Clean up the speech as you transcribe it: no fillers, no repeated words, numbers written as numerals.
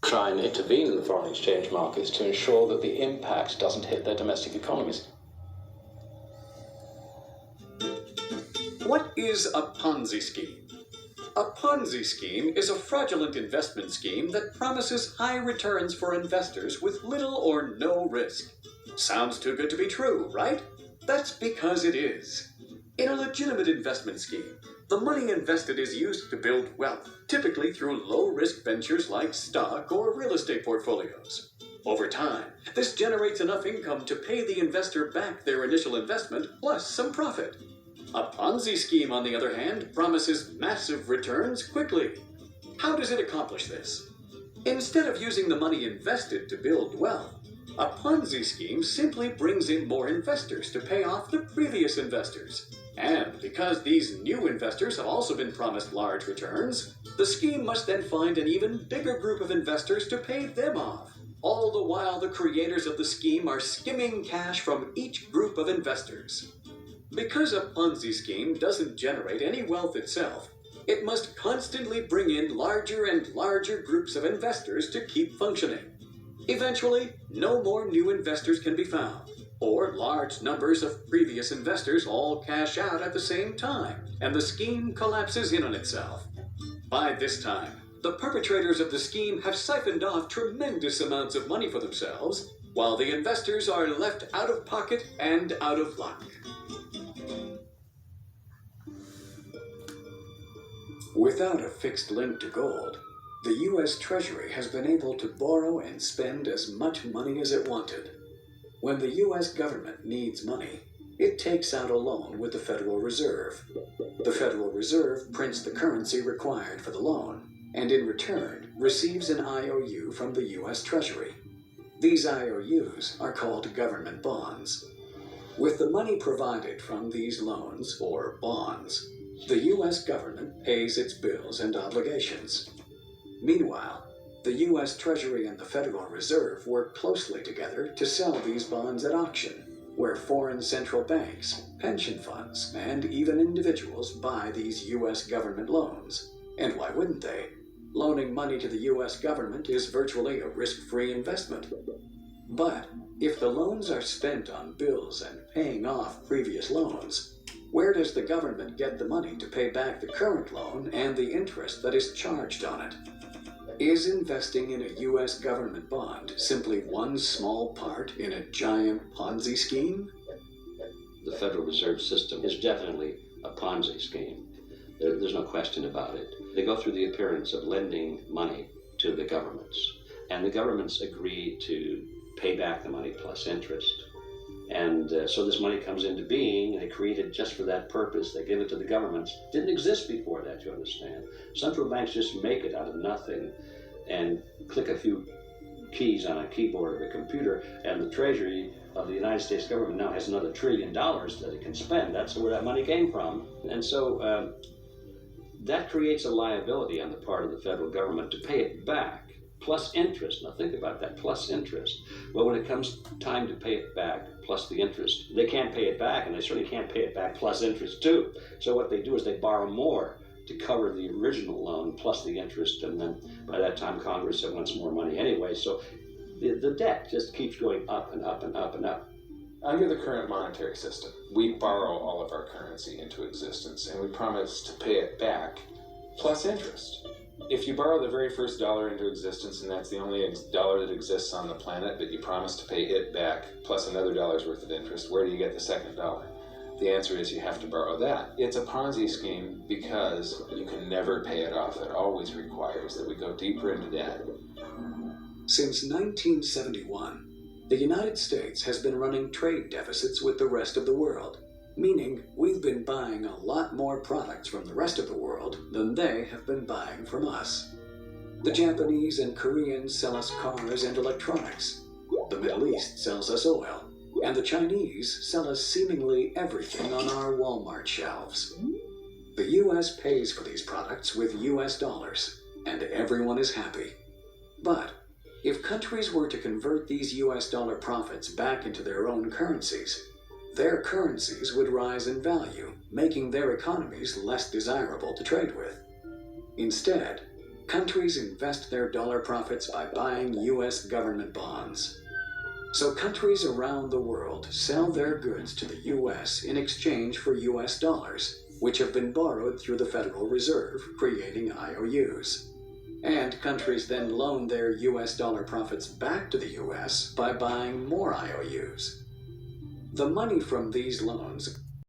try and intervene in the foreign exchange markets to ensure that the impact doesn't hit their domestic economies. What is a Ponzi scheme? A Ponzi scheme is a fraudulent investment scheme that promises high returns for investors with little or no risk. Sounds too good to be true, right? That's because it is. In a legitimate investment scheme, the money invested is used to build wealth, typically through low-risk ventures like stock or real estate portfolios. Over time, this generates enough income to pay the investor back their initial investment plus some profit. A Ponzi scheme, on the other hand, promises massive returns quickly. How does it accomplish this? Instead of using the money invested to build wealth, a Ponzi scheme simply brings in more investors to pay off the previous investors. And because these new investors have also been promised large returns, the scheme must then find an even bigger group of investors to pay them off. All the while, the creators of the scheme are skimming cash from each group of investors. Because a Ponzi scheme doesn't generate any wealth itself, it must constantly bring in larger and larger groups of investors to keep functioning. Eventually, no more new investors can be found, or large numbers of previous investors all cash out at the same time, and the scheme collapses in on itself. By this time, the perpetrators of the scheme have siphoned off tremendous amounts of money for themselves, while the investors are left out of pocket and out of luck. Without a fixed link to gold, the U.S. Treasury has been able to borrow and spend as much money as it wanted. When the U.S. government needs money, it takes out a loan with the Federal Reserve. The Federal Reserve prints the currency required for the loan, and in return receives an IOU from the U.S. Treasury. These IOUs are called government bonds. With the money provided from these loans, or bonds, the U.S. government pays its bills and obligations. Meanwhile, the U.S. Treasury and the Federal Reserve work closely together to sell these bonds at auction, where foreign central banks, pension funds, and even individuals buy these U.S. government loans. And why wouldn't they? Loaning money to the U.S. government is virtually a risk-free investment. But if the loans are spent on bills and paying off previous loans, where does the government get the money to pay back the current loan and the interest that is charged on it? Is investing in a U.S. government bond simply one small part in a giant Ponzi scheme? The Federal Reserve System is definitely a Ponzi scheme. There's no question about it. They go through the appearance of lending money to the governments, and the governments agree to pay back the money plus interest. And so this money comes into being, and they create it just for that purpose. They give it to the governments. Didn't exist before that, you understand. Central banks just make it out of nothing and click a few keys on a keyboard of a computer, and the Treasury of the United States government now has another $1 trillion that it can spend. That's where that money came from. And so that creates a liability on the part of the federal government to pay it back, plus interest. Now think about that, plus interest. Well, when it comes time to pay it back, plus the interest, they can't pay it back, and they certainly can't pay it back plus interest too. So what they do is they borrow more to cover the original loan plus the interest, and then by that time Congress wants more money anyway. So the debt just keeps going up and up and up and up. Under the current monetary system, we borrow all of our currency into existence, and we promise to pay it back plus interest. If you borrow the very first dollar into existence, and that's the only dollar that exists on the planet, but you promise to pay it back plus another dollar's worth of interest, where do you get the second dollar? The answer is you have to borrow that. It's a Ponzi scheme because you can never pay it off. It always requires that we go deeper into debt. Since 1971, the United States has been running trade deficits with the rest of the world, meaning we've been buying a lot more products from the rest of the world than they have been buying from us. The Japanese and Koreans sell us cars and electronics. The Middle East sells us oil. And the Chinese sell us seemingly everything on our Walmart shelves. The U.S. pays for these products with U.S. dollars, and everyone is happy. But if countries were to convert these U.S. dollar profits back into their own currencies, their currencies would rise in value, making their economies less desirable to trade with. Instead, Countries invest their dollar profits by buying U.S. government bonds. So countries around the world sell their goods to the U.S. in exchange for U.S. dollars, which have been borrowed through the Federal Reserve, creating IOUs. And countries then loan their U.S. dollar profits back to the U.S. by buying more IOUs. The money from these loans